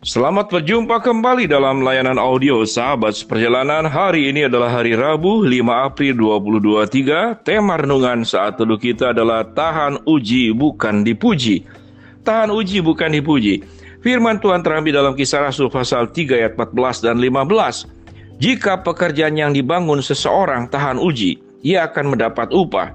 Selamat berjumpa kembali dalam layanan audio Sahabat Seperjalanan. Hari ini adalah hari Rabu 5 April 2023. Tema renungan saat teduh kita adalah tahan uji bukan dipuji. Tahan uji bukan dipuji. Firman Tuhan terambil dalam Kisah Rasul pasal 3 ayat 14 dan 15. Jika pekerjaan yang dibangun seseorang tahan uji, ia akan mendapat upah.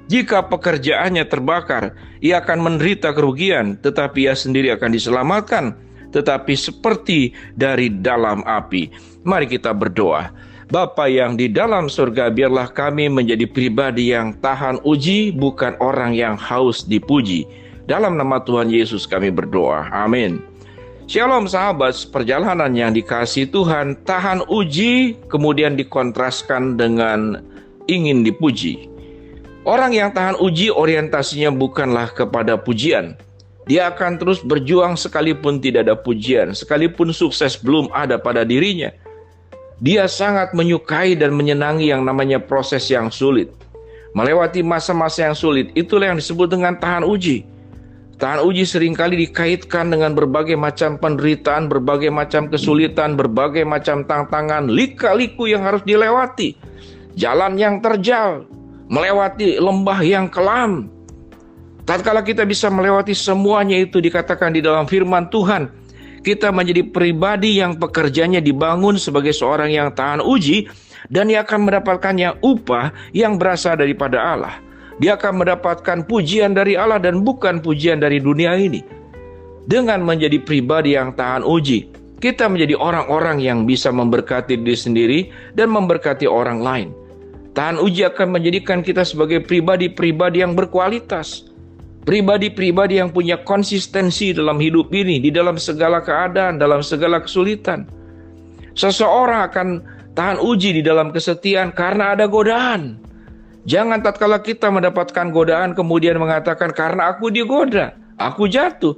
Jika pekerjaannya terbakar, ia akan menderita kerugian, tetapi ia sendiri akan diselamatkan, tetapi seperti dari dalam api. Mari kita berdoa. Bapa yang di dalam surga, biarlah kami menjadi pribadi yang tahan uji, bukan orang yang haus dipuji. Dalam nama Tuhan Yesus kami berdoa. Amin. Shalom sahabat perjalanan yang dikasihi Tuhan. Tahan uji kemudian dikontraskan dengan ingin dipuji. Orang yang tahan uji orientasinya bukanlah kepada pujian. Dia akan terus berjuang sekalipun tidak ada pujian, sekalipun sukses belum ada pada dirinya. Dia sangat menyukai dan menyenangi yang namanya proses yang sulit. Melewati masa-masa yang sulit, itulah yang disebut dengan tahan uji. Tahan uji seringkali dikaitkan dengan berbagai macam penderitaan, berbagai macam kesulitan, berbagai macam tantangan, lika-liku yang harus dilewati. Jalan yang terjal, melewati lembah yang kelam. Tatkala kita bisa melewati semuanya itu, dikatakan di dalam firman Tuhan, kita menjadi pribadi yang pekerjaannya dibangun sebagai seorang yang tahan uji, dan dia akan mendapatkan yang upah yang berasal daripada Allah. Dia akan mendapatkan pujian dari Allah dan bukan pujian dari dunia ini. Dengan menjadi pribadi yang tahan uji, kita menjadi orang-orang yang bisa memberkati diri sendiri dan memberkati orang lain. Tahan uji akan menjadikan kita sebagai pribadi-pribadi yang berkualitas. Pribadi-pribadi yang punya konsistensi dalam hidup ini, di dalam segala keadaan, dalam segala kesulitan. Seseorang akan tahan uji di dalam kesetiaan karena ada godaan. Jangan tatkala kita mendapatkan godaan kemudian mengatakan karena aku digoda, aku jatuh.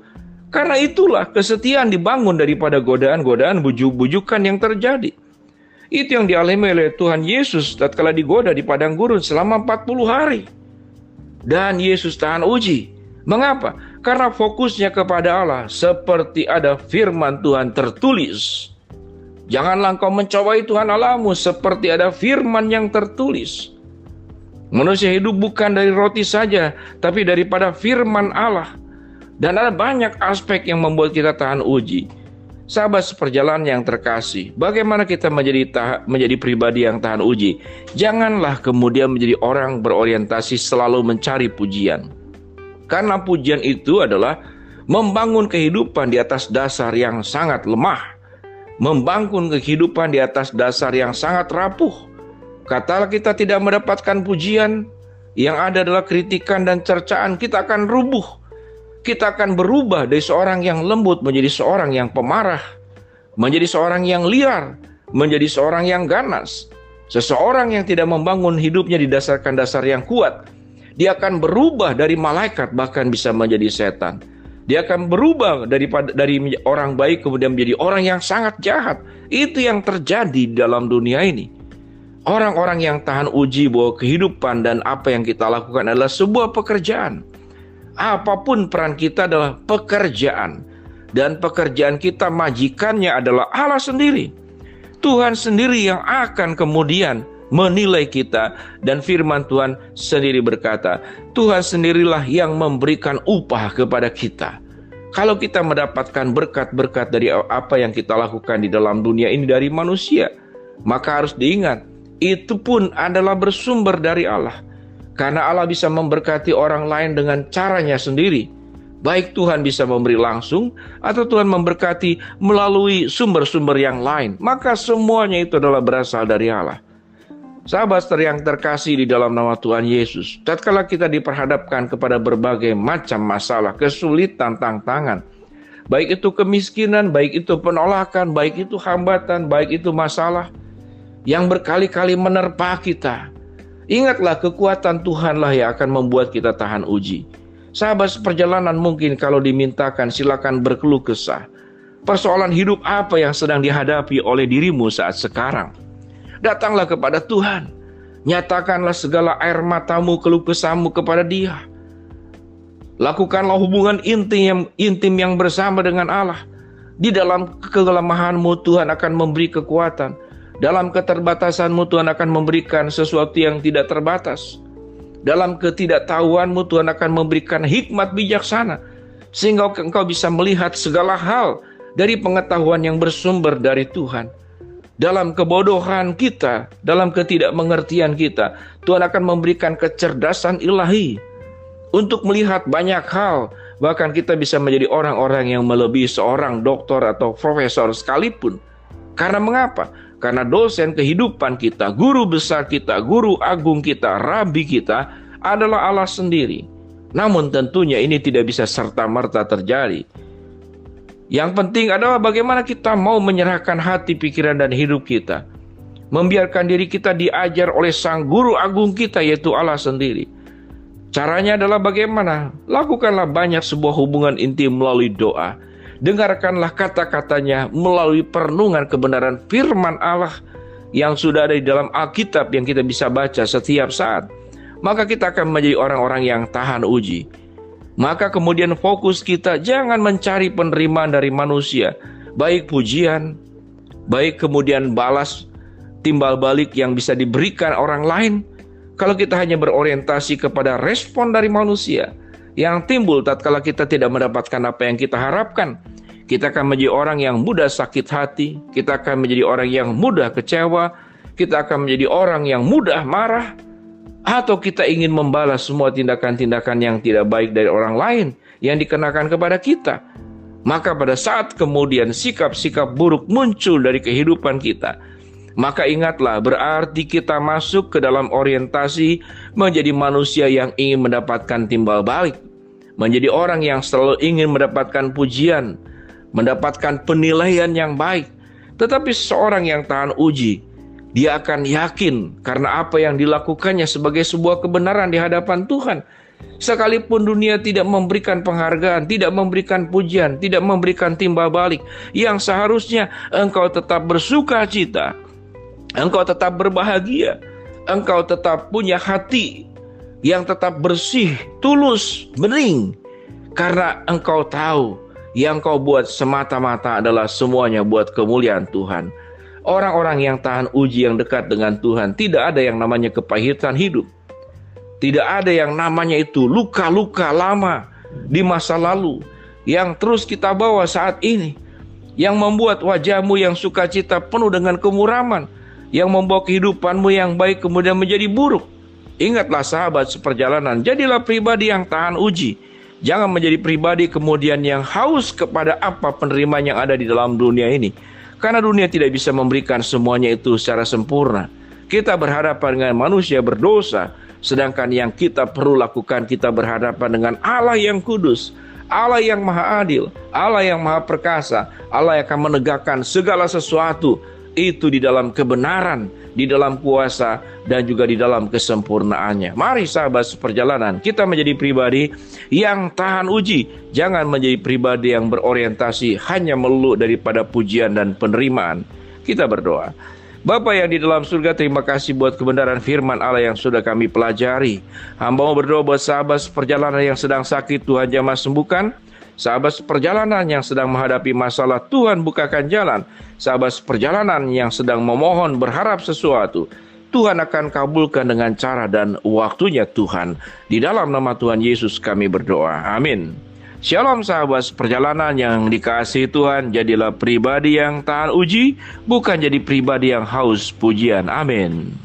Karena itulah kesetiaan dibangun daripada godaan-godaan, bujuk-bujukan yang terjadi. Itu yang dialami oleh Tuhan Yesus tatkala digoda di padang gurun selama 40 hari. Dan Yesus tahan uji. Mengapa? Karena fokusnya kepada Allah, seperti ada firman Tuhan tertulis. Janganlah engkau mencobai Tuhan Allahmu, seperti ada firman yang tertulis. Manusia hidup bukan dari roti saja, tapi daripada firman Allah. Dan ada banyak aspek yang membuat kita tahan uji. Sahabat seperjalanan yang terkasih, bagaimana kita menjadi pribadi yang tahan uji? Janganlah kemudian menjadi orang berorientasi selalu mencari pujian. Karena pujian itu adalah membangun kehidupan di atas dasar yang sangat lemah. Membangun kehidupan di atas dasar yang sangat rapuh. Katalah kita tidak mendapatkan pujian, yang ada adalah kritikan dan cercaan, kita akan rubuh. Kita akan berubah dari seorang yang lembut menjadi seorang yang pemarah, menjadi seorang yang liar, menjadi seorang yang ganas. Seseorang yang tidak membangun hidupnya didasarkan dasar yang kuat, dia akan berubah dari malaikat bahkan bisa menjadi setan. Dia akan berubah dari orang baik kemudian menjadi orang yang sangat jahat. Itu yang terjadi dalam dunia ini. Orang-orang yang tahan uji bahwa kehidupan dan apa yang kita lakukan adalah sebuah pekerjaan. Apapun peran kita adalah pekerjaan. Dan pekerjaan kita majikannya adalah Allah sendiri. Tuhan sendiri yang akan kemudian menilai kita. Dan firman Tuhan sendiri berkata, Tuhan sendirilah yang memberikan upah kepada kita. Kalau kita mendapatkan berkat-berkat dari apa yang kita lakukan di dalam dunia ini dari manusia, maka harus diingat, itu pun adalah bersumber dari Allah. Karena Allah bisa memberkati orang lain dengan caranya sendiri. Baik Tuhan bisa memberi langsung, atau Tuhan memberkati melalui sumber-sumber yang lain. Maka semuanya itu adalah berasal dari Allah. Sahabat yang terkasih di dalam nama Tuhan Yesus, tatkala kita diperhadapkan kepada berbagai macam masalah, kesulitan, tantangan, baik itu kemiskinan, baik itu penolakan, baik itu hambatan, baik itu masalah yang berkali-kali menerpa kita, ingatlah kekuatan Tuhanlah yang akan membuat kita tahan uji. Sahabat seperjalanan, mungkin kalau dimintakan silakan berkeluh kesah. Persoalan hidup apa yang sedang dihadapi oleh dirimu saat sekarang? Datanglah kepada Tuhan. Nyatakanlah segala air matamu, keluh kesahmu kepada Dia. Lakukanlah hubungan intim yang bersama dengan Allah. Di dalam kelemahanmu Tuhan akan memberi kekuatan. Dalam keterbatasanmu Tuhan akan memberikan sesuatu yang tidak terbatas. Dalam ketidaktahuanmu Tuhan akan memberikan hikmat bijaksana, sehingga engkau bisa melihat segala hal dari pengetahuan yang bersumber dari Tuhan. Dalam kebodohan kita, dalam ketidakmengertian kita, Tuhan akan memberikan kecerdasan ilahi untuk melihat banyak hal. Bahkan kita bisa menjadi orang-orang yang melebihi seorang doktor atau profesor sekalipun. Karena mengapa? Karena dosen kehidupan kita, guru besar kita, guru agung kita, rabi kita adalah Allah sendiri. Namun tentunya ini tidak bisa serta-merta terjadi. Yang penting adalah bagaimana kita mau menyerahkan hati, pikiran, dan hidup kita. Membiarkan diri kita diajar oleh sang guru agung kita, yaitu Allah sendiri. Caranya adalah bagaimana? Lakukanlah banyak sebuah hubungan intim melalui doa. Dengarkanlah kata-katanya melalui perenungan kebenaran firman Allah yang sudah ada di dalam Alkitab yang kita bisa baca setiap saat. Maka kita akan menjadi orang-orang yang tahan uji. Maka kemudian fokus kita jangan mencari penerimaan dari manusia, baik pujian, baik kemudian balas timbal balik yang bisa diberikan orang lain. Kalau kita hanya berorientasi kepada respon dari manusia yang timbul tatkala kita tidak mendapatkan apa yang kita harapkan, kita akan menjadi orang yang mudah sakit hati, kita akan menjadi orang yang mudah kecewa, kita akan menjadi orang yang mudah marah, atau kita ingin membalas semua tindakan-tindakan yang tidak baik dari orang lain yang dikenakan kepada kita. Maka pada saat kemudian sikap-sikap buruk muncul dari kehidupan kita, maka ingatlah, berarti kita masuk ke dalam orientasi menjadi manusia yang ingin mendapatkan timbal balik, menjadi orang yang selalu ingin mendapatkan pujian, mendapatkan penilaian yang baik. Tetapi seorang yang tahan uji, dia akan yakin karena apa yang dilakukannya sebagai sebuah kebenaran di hadapan Tuhan. Sekalipun dunia tidak memberikan penghargaan, tidak memberikan pujian, tidak memberikan timbal balik, yang seharusnya engkau tetap bersuka cita, engkau tetap berbahagia, engkau tetap punya hati yang tetap bersih, tulus, bening, karena engkau tahu yang kau buat semata-mata adalah semuanya buat kemuliaan Tuhan. Orang-orang yang tahan uji, yang dekat dengan Tuhan, tidak ada yang namanya kepahitan hidup. Tidak ada yang namanya itu luka-luka lama di masa lalu yang terus kita bawa saat ini, yang membuat wajahmu yang sukacita penuh dengan kemuraman, yang membawa kehidupanmu yang baik kemudian menjadi buruk. Ingatlah sahabat seperjalanan, jadilah pribadi yang tahan uji. Jangan menjadi pribadi kemudian yang haus kepada apa penerimaan yang ada di dalam dunia ini. Karena dunia tidak bisa memberikan semuanya itu secara sempurna. Kita berhadapan dengan manusia berdosa, sedangkan yang kita perlu lakukan, kita berhadapan dengan Allah yang kudus, Allah yang maha adil, Allah yang maha perkasa, Allah yang akan menegakkan segala sesuatu itu di dalam kebenaran, di dalam kuasa, dan juga di dalam kesempurnaannya. Mari sahabat seperjalanan, kita menjadi pribadi yang tahan uji. Jangan menjadi pribadi yang berorientasi hanya melulu daripada pujian dan penerimaan. Kita berdoa. Bapa yang di dalam surga, terima kasih buat kebenaran firman Allah yang sudah kami pelajari. Hamba mau berdoa buat sahabat seperjalanan yang sedang sakit, Tuhan jamah sembuhkan. Sahabat seperjalanan yang sedang menghadapi masalah, Tuhan bukakan jalan. Sahabat seperjalanan yang sedang memohon berharap sesuatu, Tuhan akan kabulkan dengan cara dan waktunya Tuhan. Di dalam nama Tuhan Yesus kami berdoa. Amin. Shalom sahabat seperjalanan yang dikasihi Tuhan. Jadilah pribadi yang tahan uji, bukan jadi pribadi yang haus pujian. Amin.